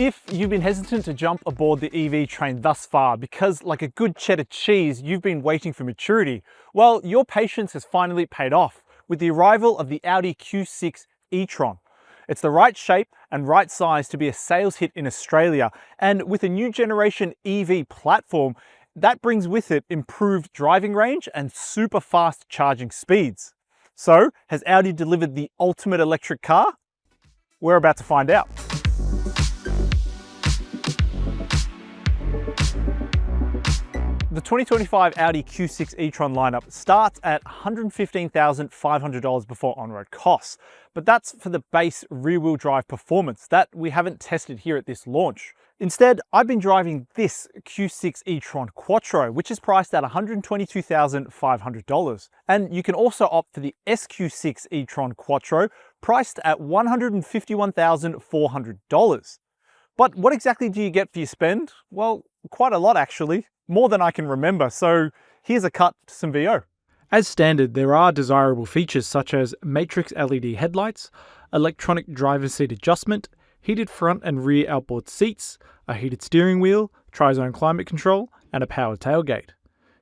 If you've been hesitant to jump aboard the EV train thus far because, like a good cheddar cheese, you've been waiting for maturity, well, your patience has finally paid off with the arrival of the Audi Q6 e-tron. It's the right shape and right size to be a sales hit in Australia, and with a new generation EV platform, that brings with it improved driving range and super fast charging speeds. So, has Audi delivered the ultimate electric car? We're about to find out. The 2025 Audi Q6 e-tron lineup starts at $115,500 before on-road costs, but that's for the base rear-wheel drive performance that we haven't tested here at this launch. Instead, I've been driving this Q6 e-tron Quattro, which is priced at $122,500. And you can also opt for the SQ6 e-tron Quattro, priced at $151,400. But what exactly do you get for your spend? Well, quite a lot actually. More than I can remember, so here's a cut to some VO. As standard, there are desirable features such as matrix LED headlights, electronic driver's seat adjustment, heated front and rear outboard seats, a heated steering wheel, tri-zone climate control, and a powered tailgate.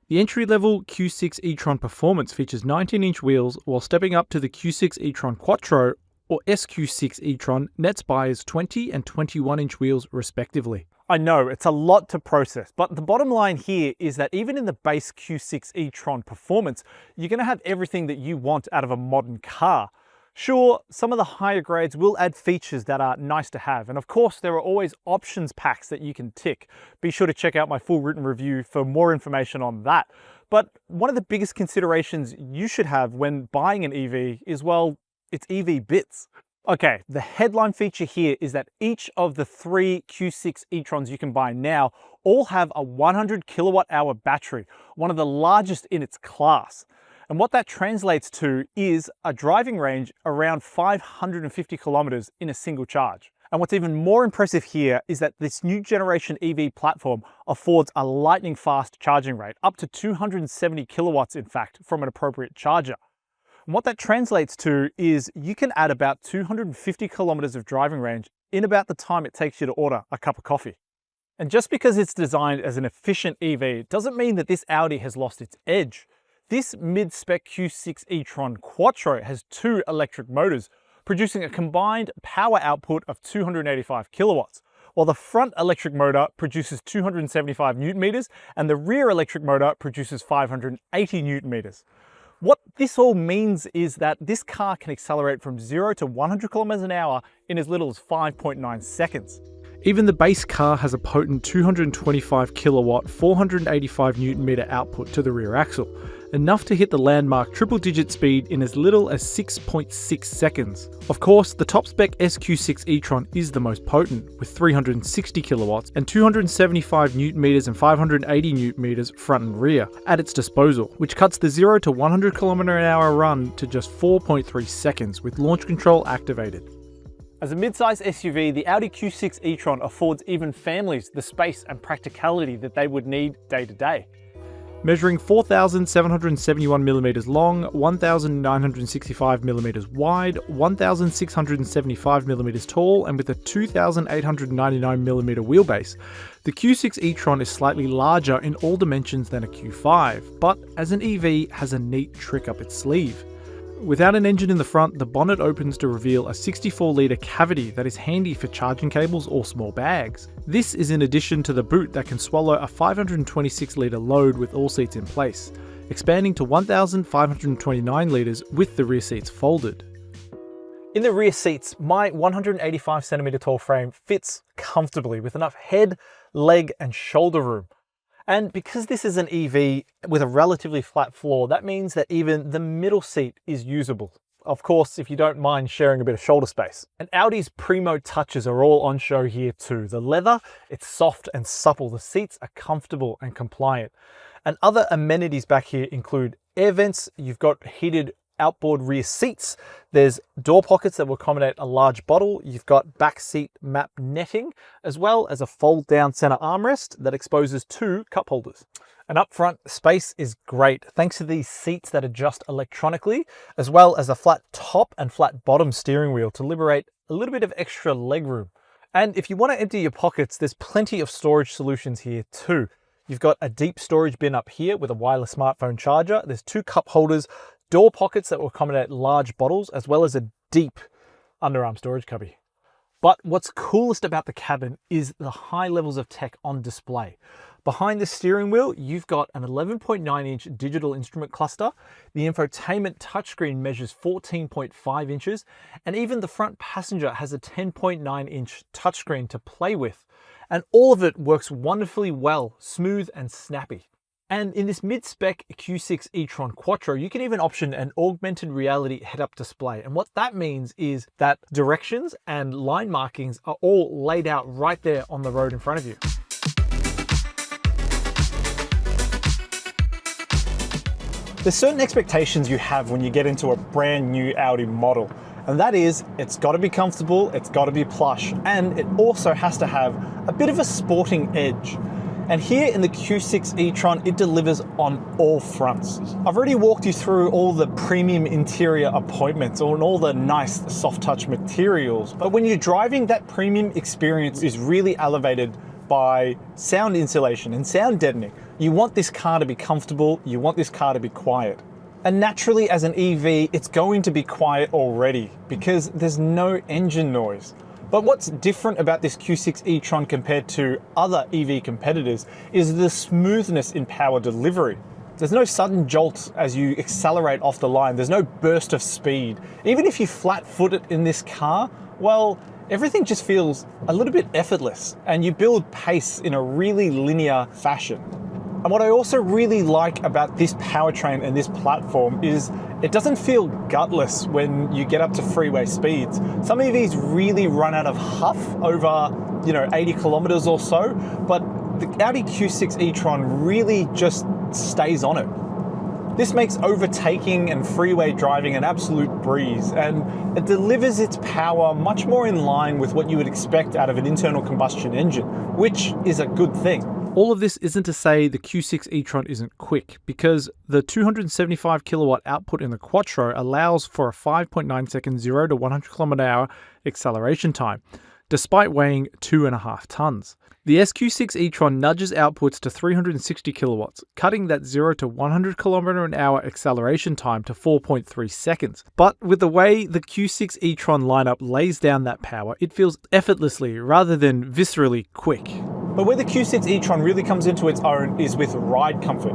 The entry-level Q6 e-tron Performance features 19-inch wheels, while stepping up to the Q6 e-tron Quattro or SQ6 e-tron nets buyers 20 and 21-inch wheels respectively. I know, it's a lot to process, but the bottom line here is that even in the base Q6 e-tron Performance, you're going to have everything that you want out of a modern car. Sure, some of the higher grades will add features that are nice to have, and of course there are always options packs that you can tick. Be sure to check out my full written review for more information on that. But one of the biggest considerations you should have when buying an EV is, well, it's EV bits. Okay, the headline feature here is that each of the 3 Q6 e-trons you can buy now all have a 100 kilowatt hour battery, one of the largest in its class. And what that translates to is a driving range around 550 kilometers in a single charge. And what's even more impressive here is that this new generation EV platform affords a lightning fast charging rate, up to 270 kilowatts in fact, from an appropriate charger. And what that translates to is you can add about 250 kilometers of driving range in about the time it takes you to order a cup of coffee. And just because it's designed as an efficient EV doesn't mean that this Audi has lost its edge. This mid-spec Q6 e-tron Quattro has 2 electric motors, producing a combined power output of 285 kilowatts, while the front electric motor produces 275 newton meters and the rear electric motor produces 580 newton meters. What this all means is that this car can accelerate from 0 to 100 kilometers an hour in as little as 5.9 seconds. Even the base car has a potent 225 kilowatt, 485 newton meter output to the rear axle, enough to hit the landmark triple-digit speed in as little as 6.6 seconds. Of course, the top-spec SQ6 e-tron is the most potent, with 360 kilowatts and 275 newton meters and 580 newton meters front and rear at its disposal, which cuts the 0 to 100 kilometer an hour run to just 4.3 seconds with launch control activated. As a mid-size SUV, the Audi Q6 e-tron affords even families the space and practicality that they would need day to day. Measuring 4,771 millimeters long, 1,965 millimeters wide, 1,675 millimeters tall, and with a 2,899 millimeter wheelbase, the Q6 e-tron is slightly larger in all dimensions than a Q5, but as an EV has a neat trick up its sleeve. Without an engine in the front, the bonnet opens to reveal a 64-litre cavity that is handy for charging cables or small bags. This is in addition to the boot that can swallow a 526-litre load with all seats in place, expanding to 1,529 litres with the rear seats folded. In the rear seats, my 185cm tall frame fits comfortably with enough head, leg and shoulder room. And because this is an EV with a relatively flat floor, that means that even the middle seat is usable. Of course, if you don't mind sharing a bit of shoulder space. And Audi's primo touches are all on show here too. The leather, it's soft and supple. The seats are comfortable and compliant. And other amenities back here include air vents. You've got heated outboard rear seats. There's door pockets that will accommodate a large bottle. You've got back seat map netting, as well as a fold down center armrest that exposes 2 cup holders. And up front, space is great thanks to these seats that adjust electronically, as well as a flat top and flat bottom steering wheel to liberate a little bit of extra legroom. And if you want to empty your pockets, there's plenty of storage solutions here too. You've got a deep storage bin up here with a wireless smartphone charger. There's 2 cup holders, door pockets that will accommodate large bottles, as well as a deep underarm storage cubby. But what's coolest about the cabin is the high levels of tech on display. Behind the steering wheel, you've got an 11.9-inch digital instrument cluster. The infotainment touchscreen measures 14.5 inches, and even the front passenger has a 10.9-inch touchscreen to play with. And all of it works wonderfully well, smooth and snappy. And in this mid-spec Q6 e-tron Quattro, you can even option an augmented reality head-up display. And what that means is that directions and line markings are all laid out right there on the road in front of you. There's certain expectations you have when you get into a brand new Audi model, and that is it's got to be comfortable, it's got to be plush, and it also has to have a bit of a sporting edge. And here in the Q6 e-tron, it delivers on all fronts. I've already walked you through all the premium interior appointments and all the nice soft touch materials, but when you're driving, that premium experience is really elevated by sound insulation and sound deadening. You want this car to be comfortable, you want this car to be quiet. And naturally, as an EV, it's going to be quiet already because there's no engine noise. But what's different about this Q6 e-tron compared to other EV competitors is the smoothness in power delivery. There's no sudden jolt as you accelerate off the line, there's no burst of speed. Even if you flat-foot it in this car, well, everything just feels a little bit effortless and you build pace in a really linear fashion. And what I also really like about this powertrain and this platform is it doesn't feel gutless when you get up to freeway speeds. Some EVs really run out of huff over, 80 kilometers or so, but the Audi Q6 e-tron really just stays on it. This makes overtaking and freeway driving an absolute breeze, and it delivers its power much more in line with what you would expect out of an internal combustion engine, which is a good thing. All of this isn't to say the Q6 e-tron isn't quick, because the 275 kilowatt output in the Quattro allows for a 5.9 second 0 to 100 km/h acceleration time, despite weighing 2.5 tons. The SQ6 e-tron nudges outputs to 360 kilowatts, cutting that 0 to 100 km/h acceleration time to 4.3 seconds. But with the way the Q6 e-tron lineup lays down that power, it feels effortlessly rather than viscerally quick. But where the Q6 e-tron really comes into its own is with ride comfort.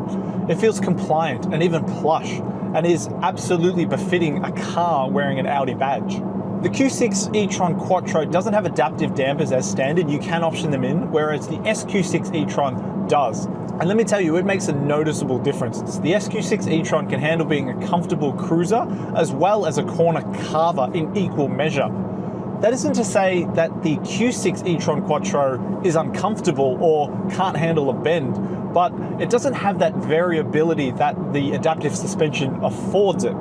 It feels compliant and even plush, and is absolutely befitting a car wearing an Audi badge. The Q6 e-tron Quattro doesn't have adaptive dampers as standard, you can option them in, whereas the SQ6 e-tron does. And let me tell you, it makes a noticeable difference. The SQ6 e-tron can handle being a comfortable cruiser as well as a corner carver in equal measure. That isn't to say that the Q6 e-tron Quattro is uncomfortable or can't handle a bend, but it doesn't have that variability that the adaptive suspension affords it.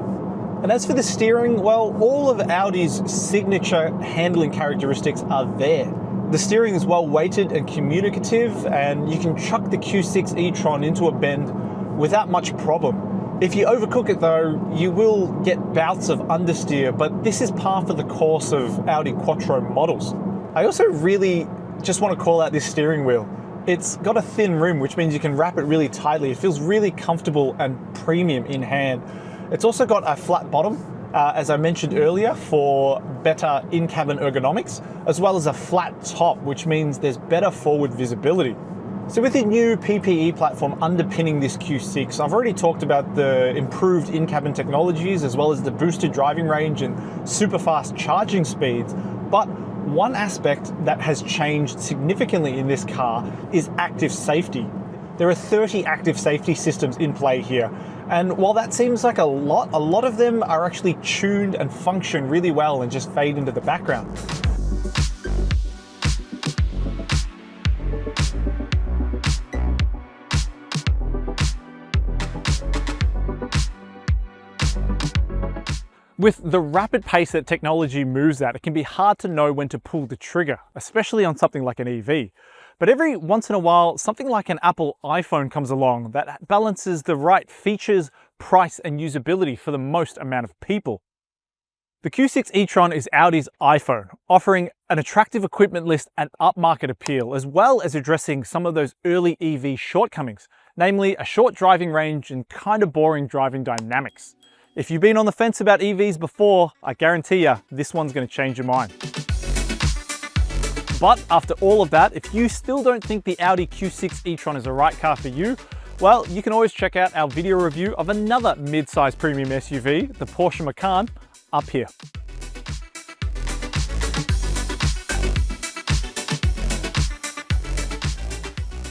And as for the steering, well, all of Audi's signature handling characteristics are there. The steering is well weighted and communicative, and you can chuck the Q6 e-tron into a bend without much problem. If you overcook it though, you will get bouts of understeer, but this is par for the course of Audi Quattro models. I also really just want to call out this steering wheel. It's got a thin rim, which means you can wrap it really tightly. It feels really comfortable and premium in hand. It's also got a flat bottom, as I mentioned earlier, for better in-cabin ergonomics, as well as a flat top, which means there's better forward visibility. So with the new PPE platform underpinning this Q6, I've already talked about the improved in-cabin technologies, as well as the boosted driving range and super fast charging speeds. But one aspect that has changed significantly in this car is active safety. There are 30 active safety systems in play here. And while that seems like a lot of them are actually tuned and function really well and just fade into the background. With the rapid pace that technology moves at, it can be hard to know when to pull the trigger, especially on something like an EV. But every once in a while, something like an Apple iPhone comes along that balances the right features, price, and usability for the most amount of people. The Q6 e-tron is Audi's iPhone, offering an attractive equipment list and upmarket appeal, as well as addressing some of those early EV shortcomings, namely a short driving range and kind of boring driving dynamics. If you've been on the fence about EVs before, I guarantee you, this one's going to change your mind. But after all of that, if you still don't think the Audi Q6 e-tron is the right car for you, well, you can always check out our video review of another mid-size premium SUV, the Porsche Macan, up here.